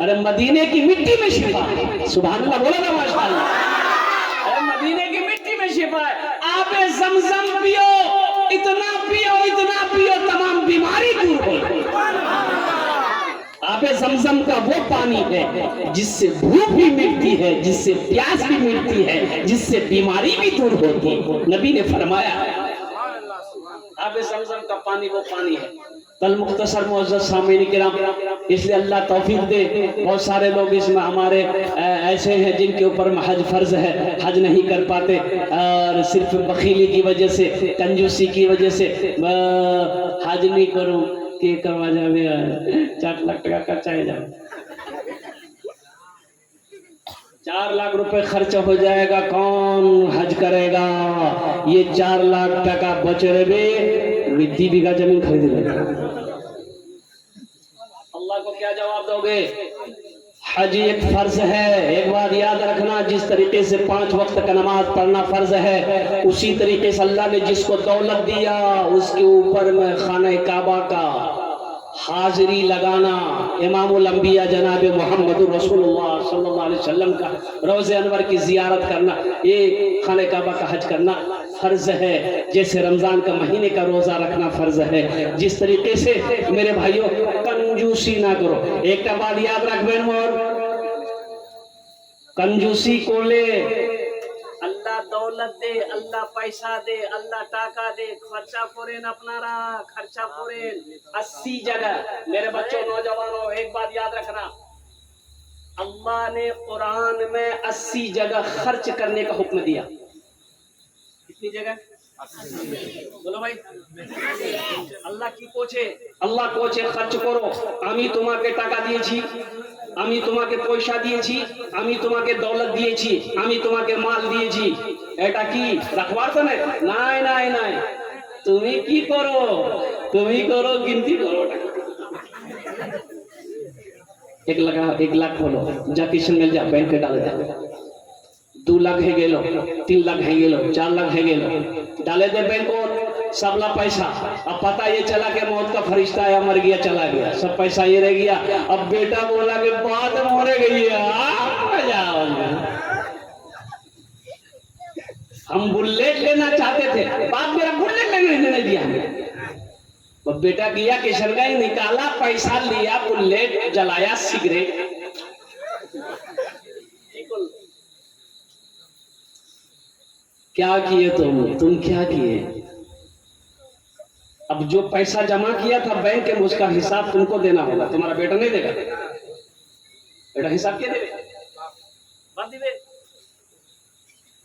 अरे मदीने की मिट्टी में शिफा है। सुभान अल्लाह बोला ना माशाअल्लाह। अरे मदीने की मिट्टी में शिफा है। आप ज़मज़म पियो, इतना पियो तमाम बीमारी दूर हो। आप ज़मज़म का वो पानी है जिससे भूख भी मिटती है, जिससे प्यास भी मिटती है, जिससे बीमारी भी दूर होती है। नबी ने फरमाया आप ज़मज़म का पानी वो पानी है। कल मुख्तसर मुअज़्ज़ज़ सामीन किराम, इसलिए अल्लाह तौफीक दे। बहुत सारे लोग इसमें हमारे ऐसे हैं जिनके ऊपर हज फर्ज है, हज नहीं कर पाते और सिर्फ बखीली की वजह से, कंजूसी की वजह से हज नहीं करूँ कि करवा जावे 4 लाख टका खर्चा है जाए, 4 लाख रुपए खर्च हो जाएगा, कौन हज करेगा? ये 4 लाख टका बच रहे 20 बीघा जमीन खरीद लेगा। अल्लाह को क्या जवाब दोगे? हज एक फर्ज है। एक बात याद रखना, जिस तरीके से 5 वक्त का नमाज पढ़ना फर्ज है, उसी तरीके से अल्लाह ने जिसको दौलत दिया उसके ऊपर में खाना काबा का हाजिरी लगाना, इमामुल अंबिया जनाब मोहम्मद रसूलुल्लाह सल्लल्लाहु अलैहि वसल्लम का रोज़े अनवर की जियारत करना, ये खाने काबा का हज करना फर्ज है। जैसे रमजान का महीने का रोजा रखना फर्ज है। जिस तरीके से मेरे भाइयों कंजूसी ना करो। एक बात याद रख बेन मोर, कंजूसी को ले अल्लाह दौलत दे, अल्लाह पैसा दे, अल्लाह टाका दे, खर्चा करें अपनारा, खर्चा करें 80 जगह। मेरे बच्चों नौजवानों एक बात याद रखना, अल्लाह ने कुरान में 80 जगह खर्च करने का हुक्म दिया। कितनी जगह? बोलो भाई। अल्लाह की कोचे, अल्लाह कोचे खर्च करो। आमी तुम्हाके टाका दिएছি, আমি তোমাকে পয়সা দিয়েছি, আমি তোমাকে দৌলত দিয়েছি, আমি তোমাকে মাল দিয়েছি, এটা কি রাখবার তো নাই নাই নাই, তুমি কি করো? তুমি করো गिनती করো। 1 लाख হলো, যা কিষণ মিল যা ব্যাংকে ডালে দে। 2 लाख है गेलो, 3 लाख है गेलो, 4 लाख है गेलो, डाले दे बैंक को सबला पैसा। अब पता ये चला कि मौत का फरिश्ता आया, मर गया, चला गया, सब पैसा ये रह गया। अब बेटा बोला कि बात मरे गई है, हम बुलेट लेना चाहते थे, बाप मेरा बुलेट लेने नहीं दिया हमें। बेटा गया किशनगंज, निकाला पैसा, लिया बुलेट, जलाया सिगरेट। क्या किए तुम क्या किए? अब जो पैसा जमा किया था बैंक में, उसका हिसाब तुमको देना होगा, तुम्हारा बेटा नहीं देगा। बेटा हिसाब क्या देवे? बात दिवे।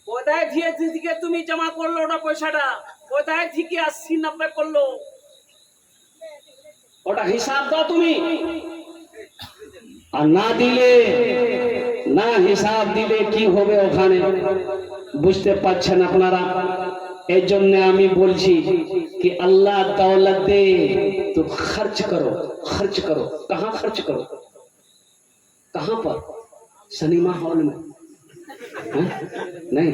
কোথায় থেকে তুমি জমা করলো ওটা পয়সাটা? কোথায় থেকে 80-90 করলো? ওটা হিসাব দাও তুমি। আর না দিলে, না হিসাব দিলে কি হবে ওখানে বুঝতে পারছেন আপনারা। এই জন্য আমি বলছি कि अल्लाह दौलत दे तो खर्च करो, खर्च करो। कहाँ खर्च करो? कहाँ पर? सिनेमा हॉल में? नहीं।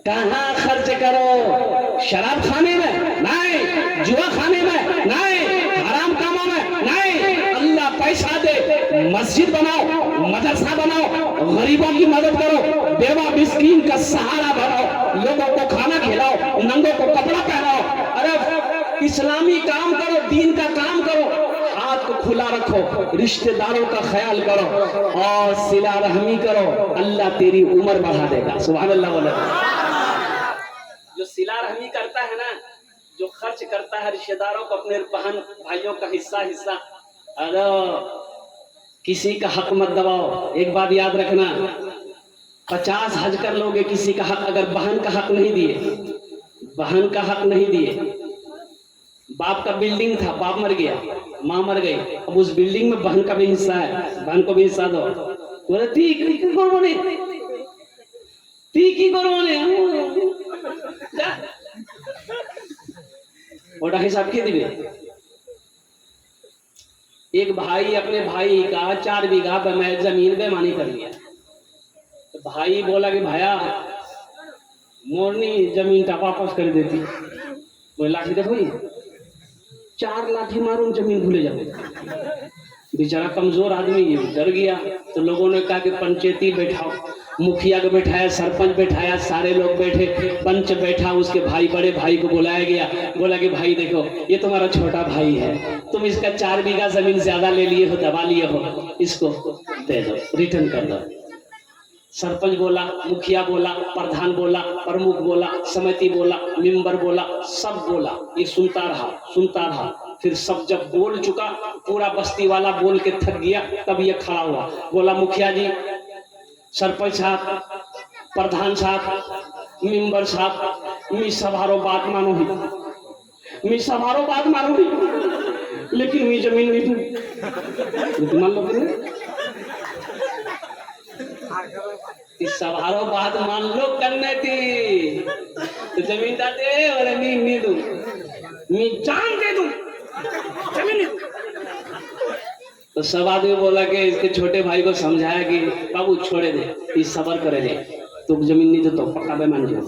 कहाँ खर्च करो? शराब खाने में नहीं, जुआ खाने में नहीं, हराम कामों में नहीं। अल्लाह पैसा दे, मस्जिद बनाओ, मदरसा बनाओ, गरीबों की मदद करो, बेवा मिस्कीन का सहारा बनाओ, लोगों को खाना खिलाओ, नंगों को कपड़ा पहनाओ। अरे इस्लामी काम करो, दीन का काम करो, हाथ को खुला रखो, रिश्तेदारों का ख्याल करो और सिला रहमी करो। अल्लाह तेरी उम्र बढ़ा देगा। सुभान अल्लाह बोले। जो सिला रहमी करता है ना, जो खर्च करता है रिश्तेदारों को, अपने बहन भाइयों का हिस्सा, अरे किसी का हक मत दबाओ। एक बात याद रखना, 50 हज कर लोगे, किसी का हक, अगर बहन का हक नहीं दिए, बहन का हक नहीं दिए, बाप का बिल्डिंग था, बाप मर गया, माँ मर गई, अब उस बिल्डिंग में बहन का भी हिस्सा है, बहन को भी हिस्सा दो। बोले ठीक करो ने, ठीक ही करो ने, ওটা হিসাব কে দিবে? एक भाई अपने भाई का 4 बीघा जमीन बेमानी कर लिया। तो भाई बोला कि भैया मोरनी जमीन का वापस कर देती। बोले लाठी देखो 4 लाठी मारूं जमीन भूले जाओ। बेचारा कमजोर आदमी डर गया। तो लोगों ने कहा कि पंचायती बैठाओ, मुखिया को बैठाया, सरपंच बैठाया, सारे लोग बैठे, पंच बैठा, उसके भाई बड़े भाई को बुलाया गया। बोला कि भाई देखो ये तुम्हारा छोटा भाई है, तुम इसका 4 बीघा जमीन ज्यादा ले लिए हो, दबा लिए हो, इसको दे दो, रिटर्न कर दो। सरपंच बोला, मुखिया बोला, प्रधान बोला, प्रमुख बोला, समिति बोला, मेंबर बोला, सब बोला। ये सुनता रहा। फिर सब जब बोल चुका, पूरा बस्ती वाला बोल के थक गया, तब ये खड़ा हुआ, बोला मुखिया जी, सरपंच साहब, प्रधान साहब, मेंबर साहब, मी सभारो बात मानो ही, लेकिन मी जमीन नहीं मान लो इस सभारो बात मान लो करने थी तो जमीन दे, और मी नहीं दूं, मी जान दे दूं, जमीन नहीं दूं। तो सब आदमी बोला कि इसके छोटे भाई को समझाया कि बाबू छोड़े दे, इस सबर करे दे, तुम जमीन नहीं दे तो पक्का बेमान जाओ।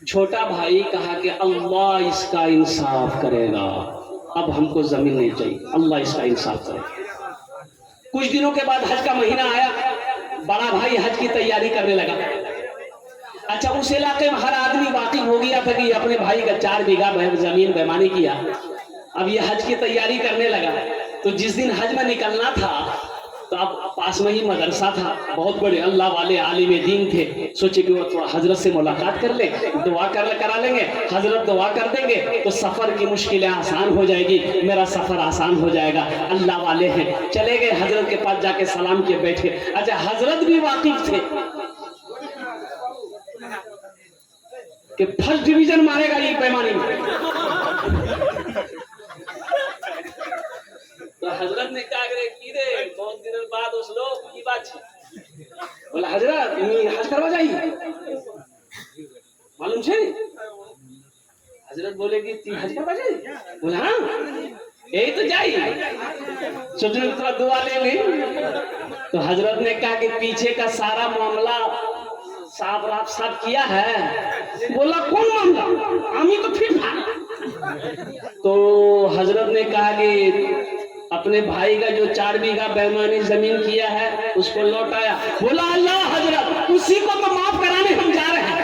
छोटा भाई कहा कि अल्लाह इसका इंसाफ करेगा, अब हमको जमीन नहीं चाहिए, अल्लाह इसका इंसाफ करेगा। कुछ दिनों के बाद हज का महीना आया, बड़ा भाई हज की तैयारी करने लगा। अच्छा, उस इलाके में हर आदमी वाकिफ हो गया था कि अपने भाई का 4 बीघा जमीन बेईमानी किया। अब ये हज की तैयारी करने लगा। तो जिस दिन हज में निकलना था, तो अब पास में ही मदरसा था, बहुत बड़े अल्लाह वाले आलिम दीन थे। सोचे कि वो तो हजरत से मुलाकात कर ले, दुआ करा लेंगे, हजरत दुआ कर देंगे तो सफर की मुश्किलें आसान हो जाएगी, मेरा सफर आसान हो जाएगा। अल्लाह वाले हैं। चले गए हजरत के पास, जाके सलाम किए, बैठे। अच्छा, हजरत भी वाकिफ थे कि फर्स्ट डिवीजन मारेगा ये पैमाने में। तो हजरत ने कहा कि रे बहुत दिनों बाद उस लोग की बात है। बोला हजरत हज करवा जाइए, मालूम छे? हजरत बोले कि ती हज करवा जाइए। बोला हाँ यही तो जाइए, सोचने थोड़ा दुआ ले ली। तो हजरत ने कहा कि पीछे का सारा मामला साफ किया है। बोला कौन मामला? आमी तो फिर था। तो हजरत ने कहा कि अपने भाई का जो 4 बीघा बेईमानी जमीन किया है उसको लौटाया। बोला अल्लाह हजरत, उसी को तो माफ कराने हम जा रहे हैं।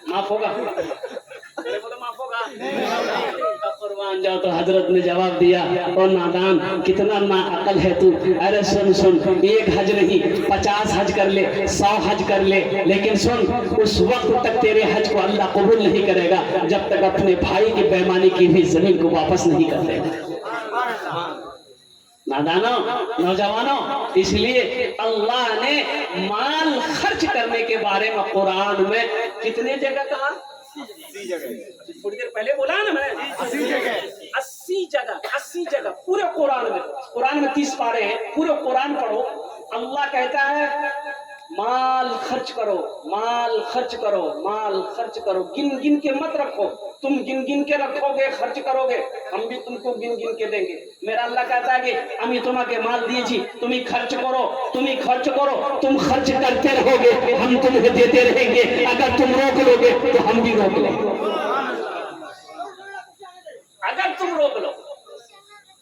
माफ होगा? बोला माफ होगा? कुर्बान जाओ। तो हजरत ने जवाब दिया, ओ नादान, कितना नाअकल है तू। अरे सुन, 1 हज नहीं 50 हज कर ले, 100 हज कर ले, लेकिन सुन, उस वक्त तक तेरे हज को अल्लाह कबूल नहीं करेगा जब तक अपने भाई की बेईमानी की हुई जमीन को वापस नहीं कर देगा। नादानो, नौजवानों, इसलिए अल्लाह ने माल खर्च करने के बारे में कुरान में कितने जगह कहा? 80 जगह। थोड़ी देर पहले बोला ना मैं, 80 जगह पूरे कुरान में 30 पारे हैं। पूरे कुरान पढ़ो, अल्लाह कहता है माल खर्च करो, माल खर्च करो, माल खर्च करो। गिन गिन के मत रखो, तुम गिन गिन के रखोगे, खर्च करोगे, हम भी तुमको गिन गिन के देंगे। मेरा अल्लाह कहता है कि हम तुम्हें माल दिए, तुम ही खर्च करो, तुम खर्च करते रहोगे, हम तुम्हें देते रहेंगे। अगर तुम रोक लोगे तो हम भी रोक लेंगे। अगर तुम रोक लो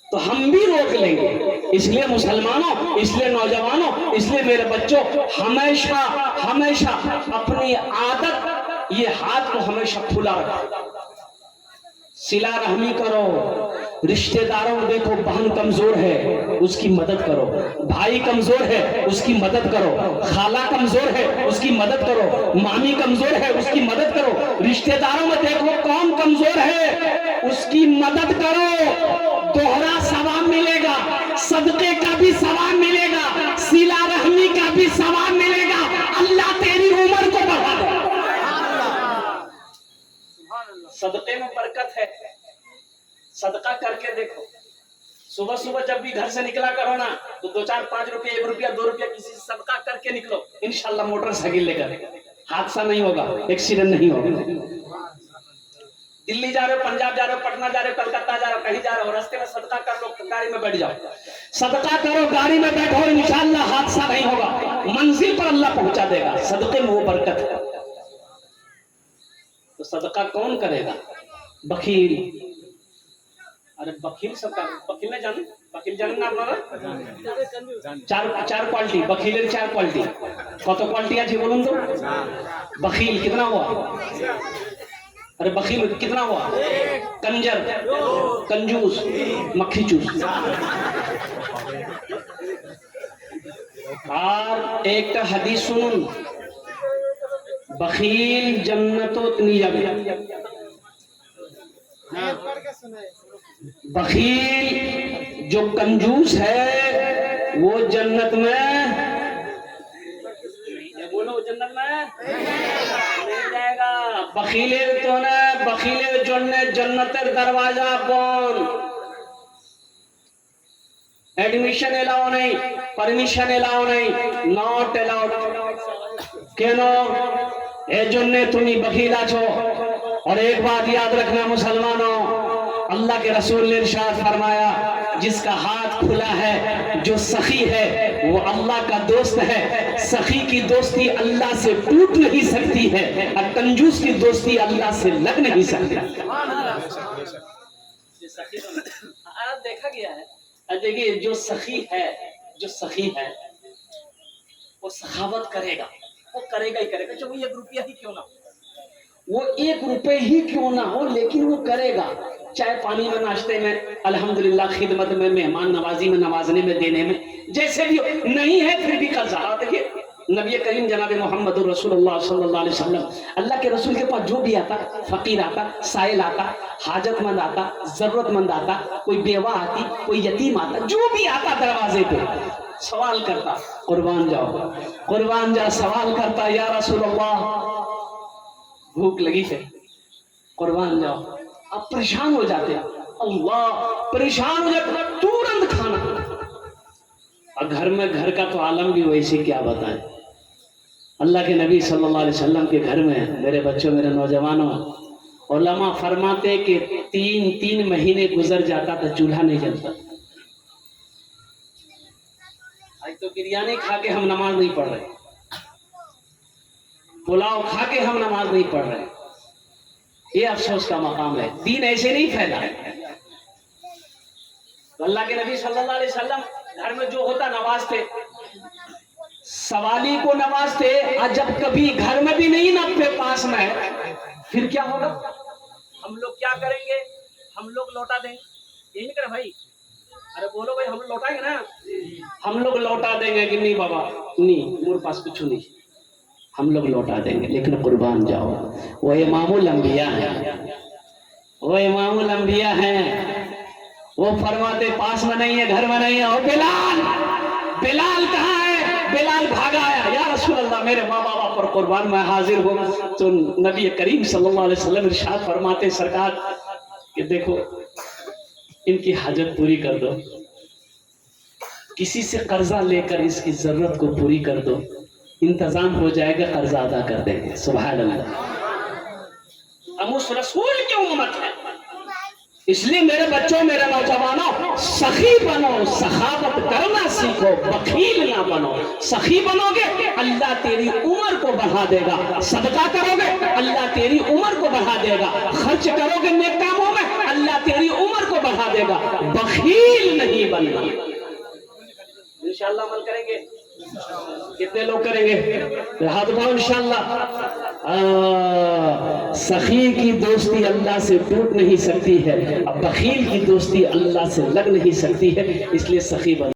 तो हम भी रोक लेंगे। इसलिए मुसलमानों, इसलिए नौजवानों, इसलिए मेरे बच्चों, हमेशा अपनी आदत, ये हाथ को हमेशा खुला रखो, सिला रहमी करो। रिश्तेदारों को देखो, बहन कमजोर है उसकी मदद करो, भाई कमजोर है उसकी मदद करो, खाला कमजोर है उसकी मदद करो, मामी कमजोर है उसकी मदद करो। रिश्तेदारों में देखो कौन कमजोर है उसकी मदद करो, दोहरा सवाब मिलेगा, सदके का भी सवाब मिलेगा, सिला रहमी का भी सवाब मिलेगा। अल्लाह तेरी उम्र को बढ़ा दे। सदके में बरकत है, सदका करके देखो। सुबह सुबह जब भी घर से निकला करो ना, तो 2, 4, 5 रुपया, 1 रुपया, 2 रुपया किसी से सदका करके निकलो, इंशाल्लाह मोटरसाइकिल लेकर। हादसा नहीं होगा, एक्सीडेंट नहीं होगा। दिल्ली जा रहे हो, पंजाब जा रहे हो, पटना जा रहे हो, कलकत्ता जा रहे हो, कहीं जा रहे हो, रास्ते में सदका कर लो, गाड़ी में बैठ जाओ, सदका करो, गाड़ी में बैठो, इंशाल्लाह हादसा नहीं होगा, मंजिल पर अल्लाह पहुंचा देगा। सदके में वो बरकत है। तो सदका कौन करेगा? बखील। अरे बखील सबका बखील ना जाने, बखील जाने ना আপনারা? चार क्वालिटी, बखीलेर 4 क्वालिटी। কত क्वालिटी আছে বলুন তো? बखील कितना हुआ? अरे बखील कितना हुआ? कंजर, कंजूस, मक्खी चूस। और एक हदीस सुनुन, बखील जन्नतोत नहीं जाबे। बखील जो कंजूस है वो जन्नत में, बोलो जन्नत में नहीं जाएगा। बखीलेर तो ना, बखीलेर जोने जन्नतेर दरवाजा बंद, एडमिशन एलाउ नहीं, परमिशन एलाउ नहीं, नॉट एलाउड। क्यों? ए जोने तुम्ही बखील आछो। और एक बात याद रखना मुसलमानों, अल्लाह के रसूल ने इरशाद फरमाया, जिसका हाथ खुला है, जो सखी है, वो अल्लाह का दोस्त है। सखी की दोस्ती अल्लाह से टूट नहीं सकती है और कंजूस की दोस्ती अल्लाह से लग नहीं सकती। देखा गया है। देखिए जो सखी है, जो सखी है वो सखावत करेगा, वो करेगा ही करेगा, चाहे वो 1 रुपया ही क्यों ना हो, वो 1 रुपए ही क्यों ना हो, लेकिन वो करेगा। चाहे पानी में, नाश्ते में, अल्हम्दुलिल्लाह, खिदमत में, मेहमान नवाजी में, नवाजने में, देने में, जैसे भी नहीं है फिर भी कर्जा। देखिए नबी करीम जनाब मोहम्मद रसूलुल्लाह सल्लल्लाहु अलैहि वसल्लम, अल्लाह के रसूल के पास जो भी आता, फकीर आता, साइल आता, हाजतमंद आता, जरूरतमंद आता, कोई बेवा आती, कोई यतीम आता, जो भी आता दरवाजे पे सवाल करता, कुर्बान जाओ, कुर्बान जा, सवाल करता, या रसूलल्लाह भूख लगी है, कुर्बान जाओ। आप परेशान हो जाते, अल्लाह परेशान हो जाते, तुरंत खाना। और घर में, घर का तो आलम भी वैसे, क्या बताएं। अल्लाह के नबी सल्लल्लाहु अलैहि वसल्लम के घर में, मेरे बच्चों, मेरे नौजवानों, उलमा फरमाते कि 3 महीने गुजर जाता था, चूल्हा नहीं जलता। आज तो बिरयानी खा के हम नमाज नहीं पढ़ रहे, पुलाव खा के हम नमाज नहीं पढ़ रहे। ये अफसोस का मकाम है। दीन ऐसे नहीं फैला। तो अल्लाह के नबी सल्लल्लाहु अलैहि वसल्लम घर में जो होता नवाजते, सवाली को नवाजते। और जब कभी घर में भी नहीं ना पास में, फिर क्या होगा? हम लोग क्या करेंगे? हम लोग लौटा देंगे, यही नहीं करे भाई? अरे बोलो भाई, हम लौटाएंगे ना, हम लोग लौटा देंगे कि नहीं बाबा, नहीं मेरे पास कुछ नहीं, हम लोग लौटा देंगे। लेकिन कुर्बान जाओ, वो इमामुल अंबिया है, वो इमामुल अंबिया है। वो फरमाते पास में नहीं है, घर में नहीं है। ओ बिलाल, बिलाल कहाँ है? बिलाल भागा आया, या रसूल अल्लाह, मेरे माँ बाबा पर कुर्बान मैं हाजिर हूँ। तो नबी करीम सल्लल्लाहु अलैहि वसल्लम इरशाद फरमाते, सरकार कि देखो इनकी हाजत पूरी कर दो, किसी से कर्जा लेकर इसकी जरूरत को पूरी कर दो, इंतजाम हो जाएगा, कर्जा अदा कर देंगे। सुभान अल्लाह। हम उस रसूल की उम्मत है, इसलिए मेरे बच्चों, मेरे नौजवानों, सखी बनो, सखावत करना सीखो, बखील ना बनो। सखी बनोगे अल्लाह तेरी उम्र को बढ़ा देगा, सदका करोगे अल्लाह तेरी उम्र को बढ़ा देगा, खर्च करोगे नेक कामों में अल्लाह तेरी उम्र को बढ़ा देगा। बखील नहीं बनना। इंशाअल्लाह अमल करेंगे। कितने लोग करेंगे? हाथ उठाओ इंशाअल्लाह। सखी की दोस्ती अल्लाह से टूट नहीं सकती है, अब बखील की दोस्ती अल्लाह से लग नहीं सकती है। इसलिए सखी बनो।